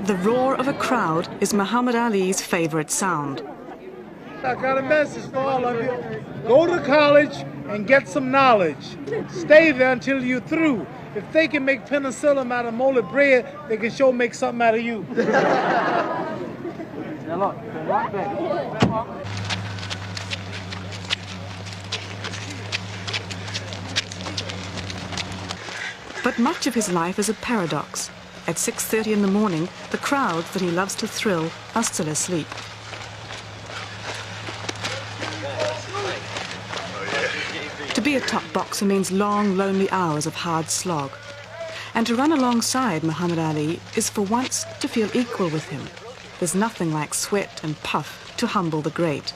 The roar of a crowd is Muhammad Ali's favorite sound. I got a message for all of you. Go to college and get some knowledge. Stay there until you're through. If they can make penicillin out of molded bread, they can sure make something out of you. Now look, right back. But much of his life is a paradox. At 6:30 in the morning, the crowds that he loves to thrill are still asleep. To be a top boxer means long, lonely hours of hard slog. And to run alongside Muhammad Ali is for once to feel equal with him. There's nothing like sweat and puff to humble the great.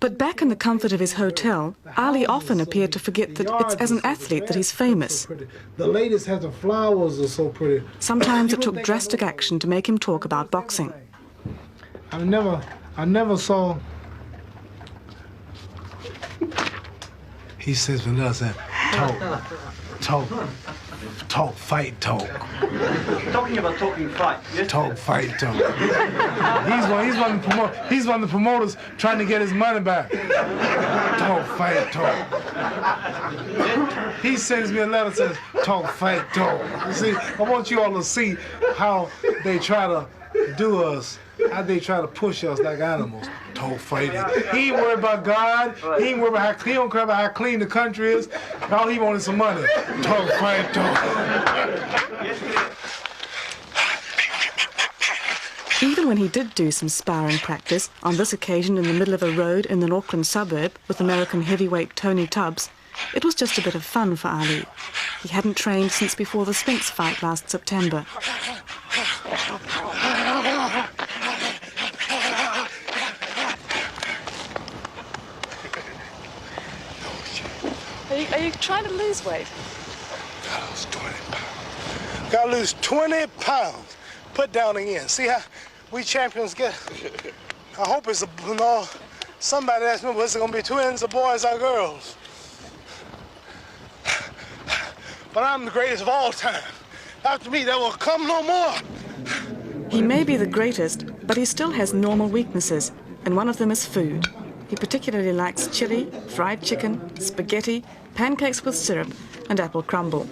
But back in the comfort of his hotel, Ali often appeared to forget that it's as an athlete that he's famous. The ladies have the flowers are so pretty. Sometimes it took drastic action to make him talk about boxing. I never saw. He says, Vanilla said, talk, fight, talk. Talking about talking fight. Yes. Talk, fight, talk. He's one of the promoters trying to get his money back. Talk, fight, talk. He sends me a letter that says, talk, fight, talk. You see, I want you all to see how they try to do us, how they try to push us like animals. Talk, fight it. He ain't worried about God. He ain't worried about he don't care about how clean the country is. All he wants is some money. Talk, fight, talk. Even when he did do some sparring practice, on this occasion in the middle of a road in an Auckland suburb with American heavyweight Tony Tubbs, it was just a bit of fun for Ali. He hadn't trained since before the Sphinx fight last September. Are you trying to lose weight? Gotta lose 20 pounds. Gotta lose 20 pounds. Put down again. See how we champions get? I hope it's somebody asked me, was it gonna be twins or boys or girls? But I'm the greatest of all time. After me, there will come no more. He may be the greatest, but he still has normal weaknesses, and one of them is food. He particularly likes chili, fried chicken, spaghetti, pancakes with syrup, and apple crumble.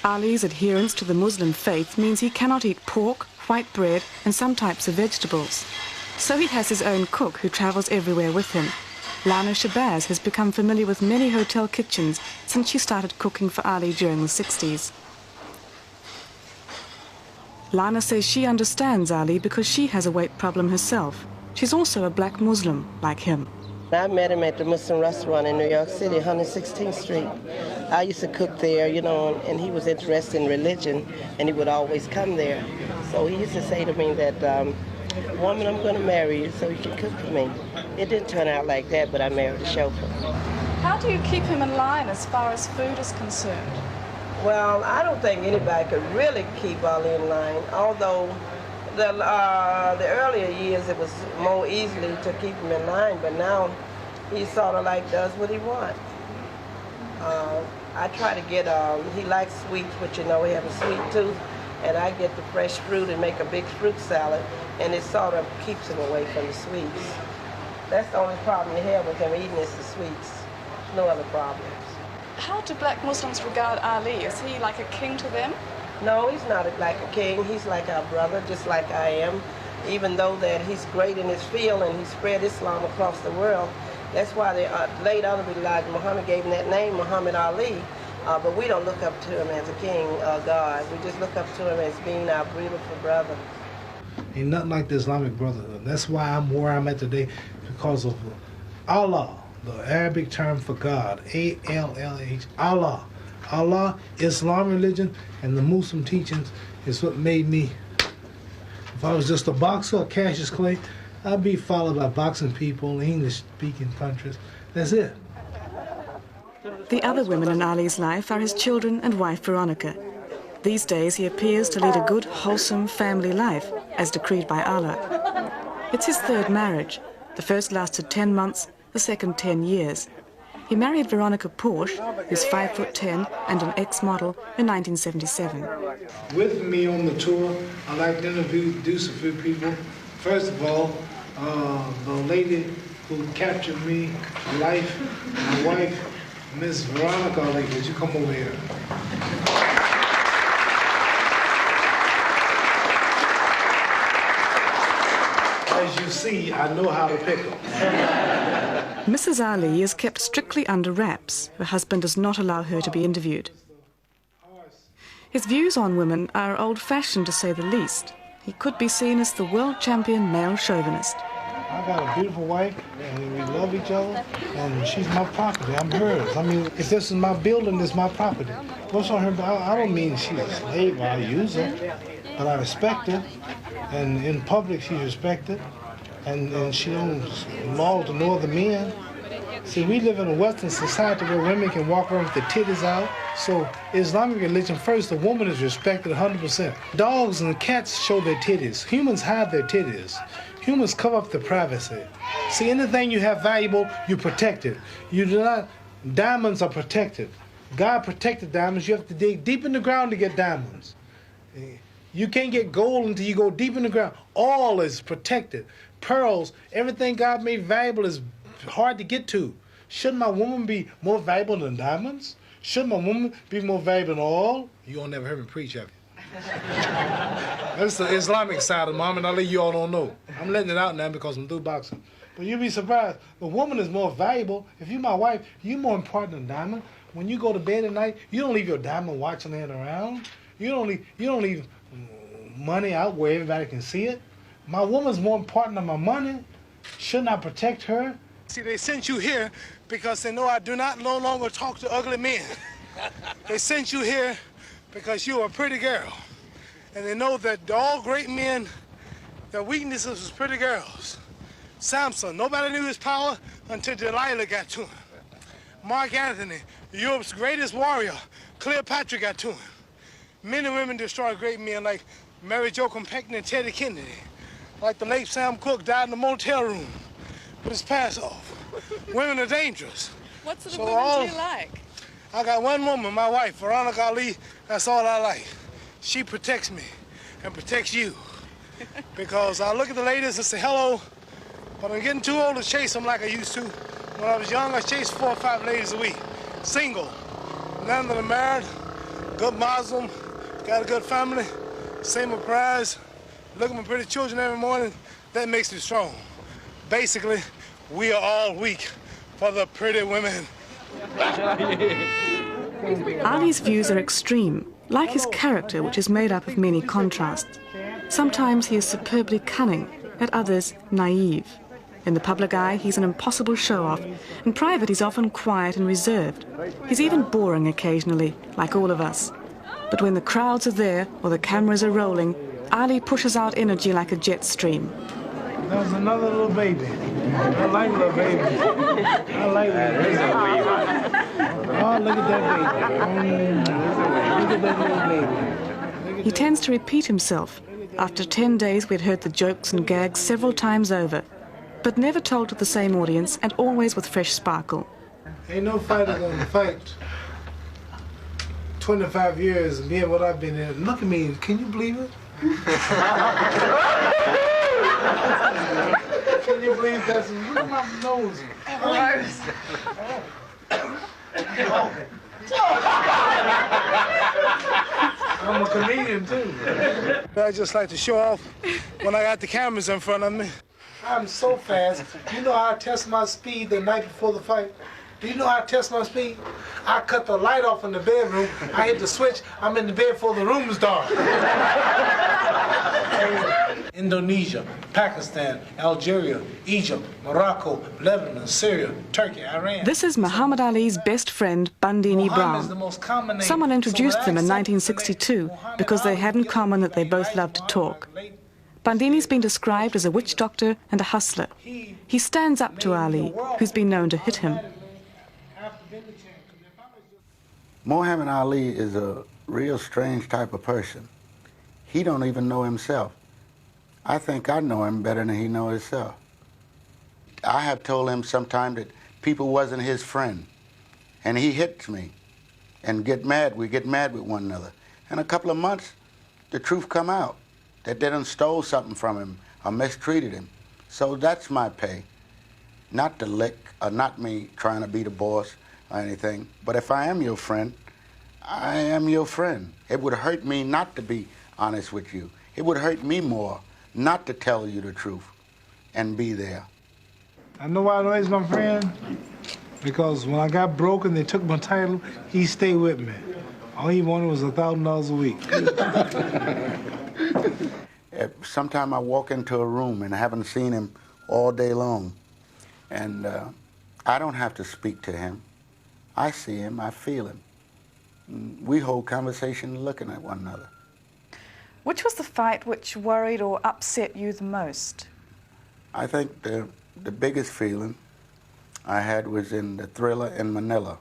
Ali's adherence to the Muslim faith means he cannot eat pork, white bread, and some types of vegetables. So he has his own cook who travels everywhere with him. Lana Shabazz has become familiar with many hotel kitchens since she started cooking for Ali during the 60s. Lana says she understands Ali because she has a weight problem herself. She's also a black Muslim, like him. I met him at the Muslim restaurant in New York City, 116th Street. I used to cook there, and he was interested in religion, and he would always come there. So he used to say to me that, woman, I'm going to marry you so you can cook for me. It didn't turn out like that, but I married a chauffeur. How do you keep him in line as far as food is concerned? Well, I don't think anybody could really keep Ali in line, although the earlier years it was more easily to keep him in line, but now he sort of like does what he wants. I try to get, he likes sweets, which he has a sweet tooth, and I get the fresh fruit and make a big fruit salad, and it sort of keeps him away from the sweets. That's the only problem you have with him eating is the sweets. No other problems. How do black Muslims regard Ali? Is he like a king to them? No, he's not like a king. He's like our brother, just like I am. Even though that he's great in his field and he spread Islam across the world. That's why they late Honorable Elijah Muhammad gave him that name, Muhammad Ali. But we don't look up to him as a king or God. We just look up to him as being our beautiful brother. Ain't nothing like the Islamic Brotherhood. That's why I'm where I'm at today, because of Allah, the Arabic term for God, A-L-L-H, Allah. Allah, Islam religion, and the Muslim teachings is what made me. If I was just a boxer or Cassius Clay, I'd be followed by boxing people, English-speaking countries. That's it. The other women in Ali's life are his children and wife Veronica. These days he appears to lead a good, wholesome family life, as decreed by Allah. It's his third marriage. The first lasted 10 months, the second 10 years. He married Veronica Porsche, who's 5'10" and an ex-model, in 1977. With me on the tour, I'd like to introduce a few people. First of all, the lady who captured me, my wife, Miss Veronica Ali. Would you come over here? As you see, I know how to pick them. Mrs. Ali is kept strictly under wraps. Her husband does not allow her to be interviewed. His views on women are old-fashioned, to say the least. He could be seen as the world champion male chauvinist. I got a beautiful wife, and we love each other, and she's my property. I'm hers. I mean, if this is my building, it's my property. What's on her? I don't mean she's a slave. I use her, but I respect her, and in public she's respected, and she owns law to no other men. See, we live in a Western society where women can walk around with their titties out. So, Islamic religion, first, the woman is respected 100%. Dogs and cats show their titties. Humans hide their titties. Humans cover up their privacy. See, anything you have valuable, you protect it. You do not, diamonds are protected. God protected diamonds. You have to dig deep in the ground to get diamonds. You can't get gold until you go deep in the ground. All is protected. Pearls, everything God made valuable is hard to get to. Shouldn't my woman be more valuable than diamonds? Shouldn't my woman be more valuable than oil? You all never heard me preach, have you? That's the Islamic side of Muhammad Ali you all don't know. I'm letting it out now because I'm through boxing. But you'll be surprised. The woman is more valuable. If you're my wife, you're more important than diamond. When you go to bed at night, you don't leave your diamond watch laying around. You don't leave money out where everybody can see it. My woman's more important than my money. Shouldn't I protect her? See, they sent you here because they know I do not no longer talk to ugly men. They sent you here because you're a pretty girl. And they know that all great men, their weaknesses was pretty girls. Samson, nobody knew his power until Delilah got to him. Mark Antony, Europe's greatest warrior, Cleopatra got to him. Many women destroyed great men like Mary Jo Compton and Teddy Kennedy. Like the late Sam Cooke died in a motel room with his pass off. Women are dangerous. What sort of women do you like? I got one woman, my wife, Veronica Ali. That's all I like. She protects me and protects you. Because I look at the ladies and say hello, but I'm getting too old to chase them like I used to. When I was young, I chased 4 or 5 ladies a week, single. None of them are married, good Muslim, got a good family, same with prize, look at my pretty children every morning. That makes me strong. Basically, we are all weak for the pretty women. Ali's views are extreme, like his character, which is made up of many contrasts. Sometimes he is superbly cunning, at others naive. In the public eye, he's an impossible show-off. In private, he's often quiet and reserved. He's even boring occasionally, like all of us. But when the crowds are there or the cameras are rolling, Ali pushes out energy like a jet stream. There's another little baby. I like little babies. I like little babies. Oh, look at that baby. Look at that little baby. He tends to repeat himself. After 10 days, we'd heard the jokes and gags several times over, but never told to the same audience and always with fresh sparkle. Ain't no fighter gonna fight 25 years and being what I've been in. Look at me, can you believe it? Can you believe that? Look at my nose. I'm a comedian too. I just like to show off when I got the cameras in front of me. I'm so fast. You know how I test my speed the night before the fight? Do you know how I test my speed? I cut the light off in the bedroom. I hit the switch. I'm in the bed before the room's dark. Indonesia, Pakistan, Algeria, Egypt, Morocco, Lebanon, Syria, Turkey, Iran. This is Muhammad Ali's best friend, Bandini Brown. Someone introduced them in 1962 because they had in common that they both loved to talk. Bandini's been described as a witch doctor and a hustler. He stands up to Ali, who's been known to hit him. Muhammad Ali is a real strange type of person. He don't even know himself. I think I know him better than he knows himself. I have told him sometime that people wasn't his friend. and he hits me and get mad. We get mad with one another. In a couple of months, the truth come out that they done stole something from him or mistreated him. So that's my pay. Not the lick, or not me trying to be the boss or anything. But if I am your friend, I am your friend. It would hurt me not to be honest with you. It would hurt me more not to tell you the truth and be there. I know why I know he's my friend. Because when I got broke and they took my title, he stayed with me. All he wanted was $1,000 a week. Sometime I walk into a room and I haven't seen him all day long, and I don't have to speak to him. I see him, I feel him. We hold conversation looking at one another. Which was the fight which worried or upset you the most? I think the biggest feeling I had was in the Thriller in Manila,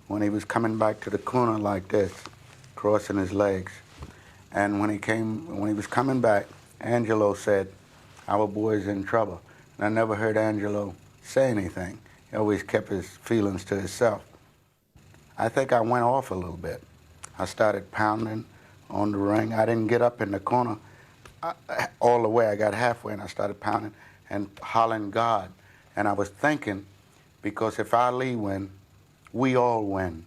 when he was coming back to the corner like this, crossing his legs. And when he was coming back, Angelo said, "Our boy's in trouble." And I never heard Angelo say anything. He always kept his feelings to himself. I think I went off a little bit. I started pounding on the ring. I didn't get up in the corner all the way. I got halfway and I started pounding and hollering God. And I was thinking, because if Ali win, we all win.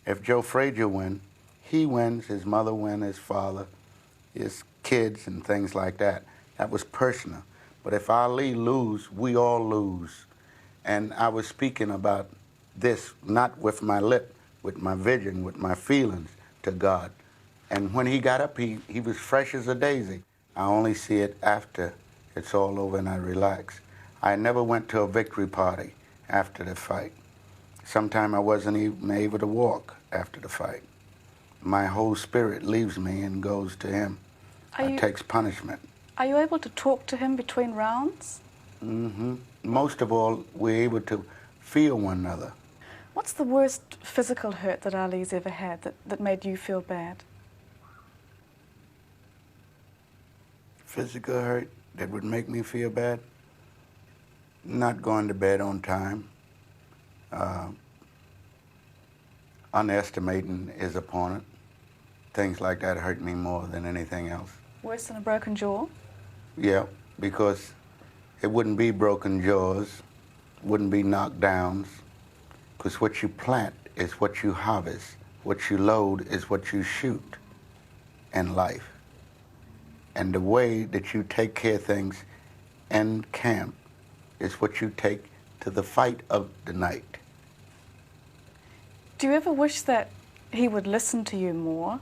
If Joe Frazier win, he wins, his mother wins, his father, his kids and things like that. That was personal. But if Ali lose, we all lose. And I was speaking about this, not with my lip, with my vision, with my feelings to God. And when he got up, he was fresh as a daisy. I only see it after it's all over and I relax. I never went to a victory party after the fight. Sometimes I wasn't even able to walk after the fight. My whole spirit leaves me and goes to him. It takes punishment. Are you able to talk to him between rounds? Mm-hmm. Most of all, we're able to feel one another. What's the worst physical hurt that Ali's ever had that made you feel bad? Physical hurt that would make me feel bad? Not going to bed on time. Underestimating his opponent. Things like that hurt me more than anything else. Worse than a broken jaw? Yeah, because it wouldn't be broken jaws, wouldn't be knockdowns, because what you plant is what you harvest. What you load is what you shoot in life. And the way that you take care of things in camp is what you take to the fight of the night. Do you ever wish that he would listen to you more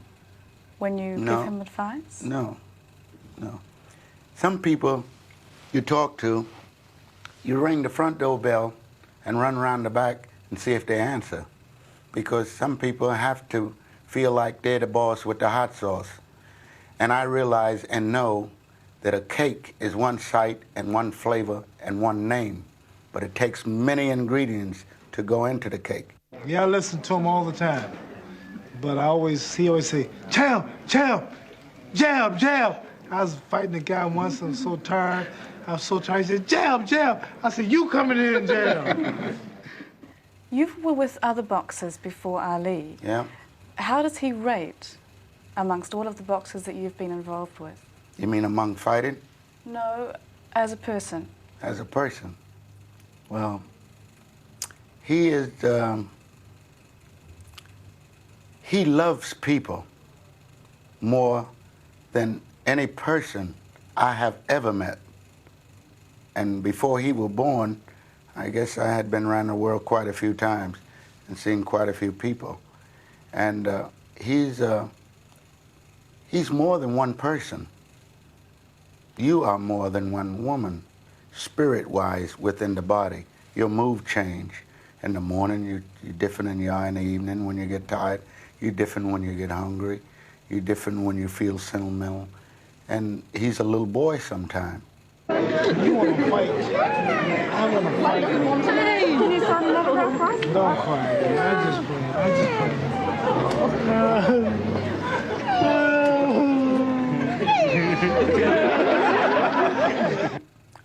when you give him advice? No. Some people you talk to, you ring the front door bell and run around the back and see if they answer. Because some people have to feel like they're the boss with the hot sauce. And I realize and know that a cake is one sight and one flavor and one name, but it takes many ingredients to go into the cake. Yeah, I listen to him all the time. But he always say, jab, jab, jab, jab. I was fighting a guy once, I was so tired. He said, jab, jab. I said, you coming in, jab. You were with other boxers before Ali. Yeah. How does he rate amongst all of the boxers that you've been involved with? You mean among fighting? No, as a person. As a person? Well, he is, he loves people more than any person I have ever met. And before he was born, I guess I had been around the world quite a few times and seen quite a few people. And he's more than one person. You are more than one woman, spirit-wise, within the body. Your move change. In the morning, you're different than you are in the evening when you get tired. You're different when you get hungry. You're different when you feel sentimental. And he's a little boy sometimes. You want to fight? I want to fight. Don't cry. I just play.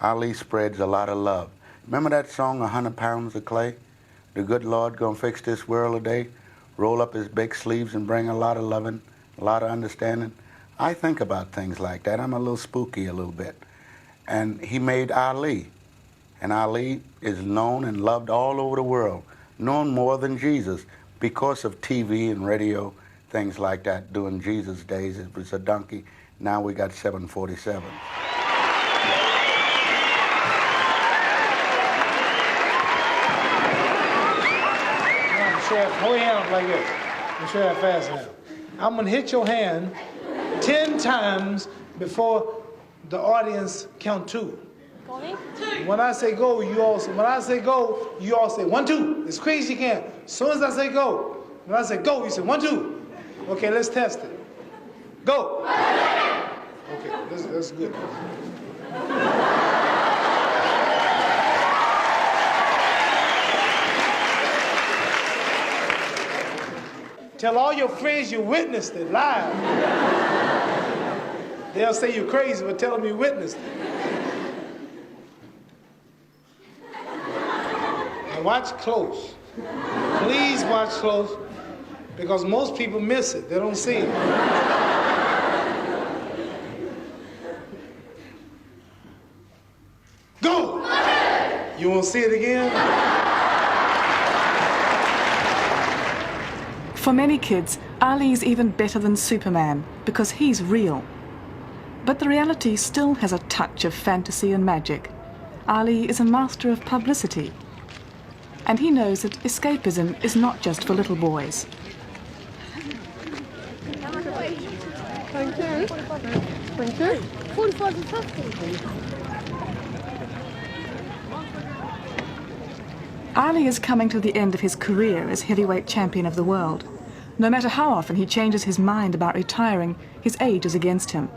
Ali spreads a lot of love. Remember that song, 100 Pounds of Clay? the good Lord gonna fix this world today, roll up his big sleeves and bring a lot of loving, a lot of understanding. I think about things like that. I'm a little spooky a little bit. And he made Ali. And Ali is known and loved all over the world, known more than Jesus because of TV and radio, things like that. During Jesus' days, it was a donkey. Now we got 747. Hold your hand up like this. I'm sure how fast I am. I'm going to hit your hand 10 times before the audience count 2. When I say go, you all say, when I say go, you all say 1, 2. As quick as you can. As soon as I say go, when I say go, you say 1, 2. Okay, let's test it. Go. Okay, that's good. Tell all your friends you witnessed it live. They'll say you're crazy, but tell them you witnessed it. Now watch close. Please watch close, because most people miss it. They don't see it. Go! You want to see it again? For many kids, Ali's even better than Superman because he's real. But the reality still has a touch of fantasy and magic. Ali is a master of publicity. And he knows that escapism is not just for little boys. Thank you. Thank you. 45 is fantastic. Ali is coming to the end of his career as heavyweight champion of the world. No matter how often he changes his mind about retiring, his age is against him.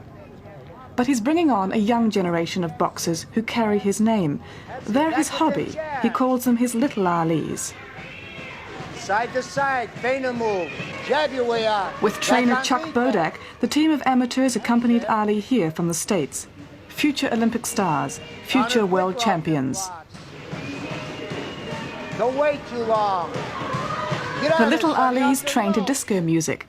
But he's bringing on a young generation of boxers who carry his name. They're his hobby. He calls them his little Alis. Side to side, feint move, jab your way out. With trainer Chuck Bodak, the team of amateurs accompanied Ali here from the States. Future Olympic stars, future world champions. Don't wait too long. The little Alis train to disco music.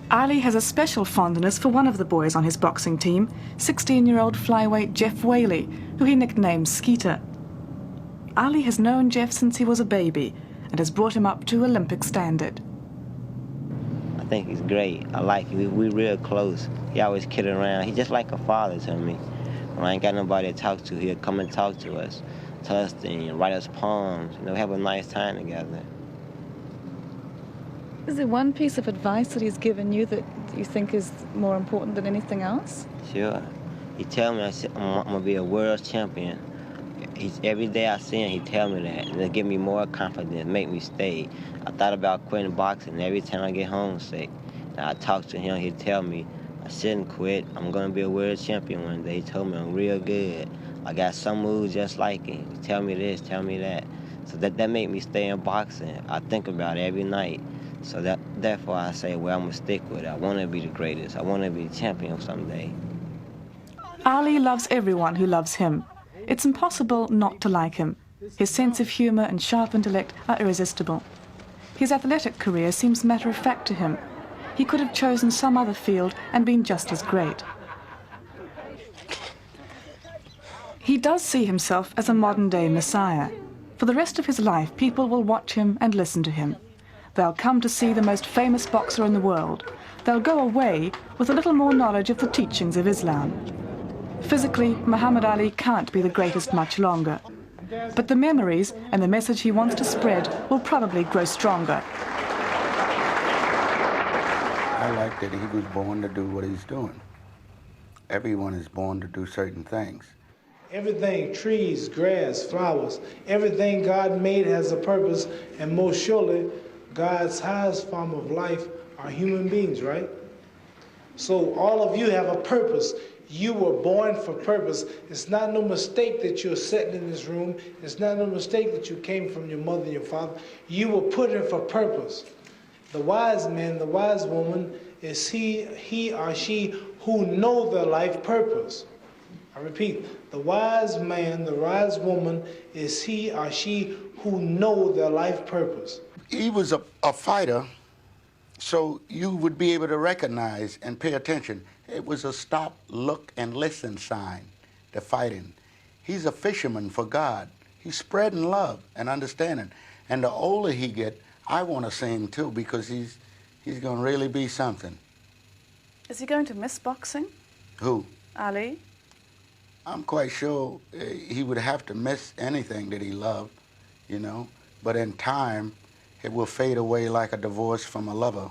Ali has a special fondness for one of the boys on his boxing team, 16-year-old flyweight Jeff Whaley, who he nicknamed Skeeter. Ali has known Jeff since he was a baby and has brought him up to Olympic standard. I think he's great. I like him. We're real close. He always kidding around. He's just like a father to me. When I ain't got nobody to talk to, he'll come and talk to us, tell us things, write us poems. You know, we have a nice time together. Is there one piece of advice that he's given you that you think is more important than anything else? Sure. He tell me I'm going to be a world champion. Every day I see him, he tell me that. And it'll give me more confidence, make me stay. I thought about quitting boxing every time I get homesick. And I talk to him, he'd tell me, I shouldn't quit. I'm going to be a world champion one day. He told me I'm real good. I got some moves just like him. He tell me this, tell me that. So that made me stay in boxing. I think about it every night. So therefore I say, well, I'm going to stick with it. I want to be the greatest. I want to be the champion someday. Ali loves everyone who loves him. It's impossible not to like him. His sense of humor and sharp intellect are irresistible. His athletic career seems matter-of-fact to him. He could have chosen some other field and been just as great. He does see himself as a modern-day messiah. For the rest of his life, people will watch him and listen to him. They'll come to see the most famous boxer in the world. They'll go away with a little more knowledge of the teachings of Islam. Physically, Muhammad Ali can't be the greatest much longer. But the memories and the message he wants to spread will probably grow stronger. I like that he was born to do what he's doing. Everyone is born to do certain things. Everything, trees, grass, flowers, everything God made has a purpose, and most surely, God's highest form of life are human beings, right? So all of you have a purpose. You were born for purpose. It's not no mistake that you're sitting in this room. It's not no mistake that you came from your mother and your father. You were put in for purpose. The wise man, the wise woman, is he or she who know their life purpose. I repeat, the wise man, the wise woman is he or she who know their life purpose. He was a fighter, so you would be able to recognize and pay attention. It was a stop, look, and listen sign, the fighting. He's a fisherman for God. He's spreading love and understanding. And the older he get, I want to see him too, because he's going to really be something. Is he going to miss boxing? Who? Ali? I'm quite sure he would have to miss anything that he loved, you know. But in time, it will fade away like a divorce from a lover.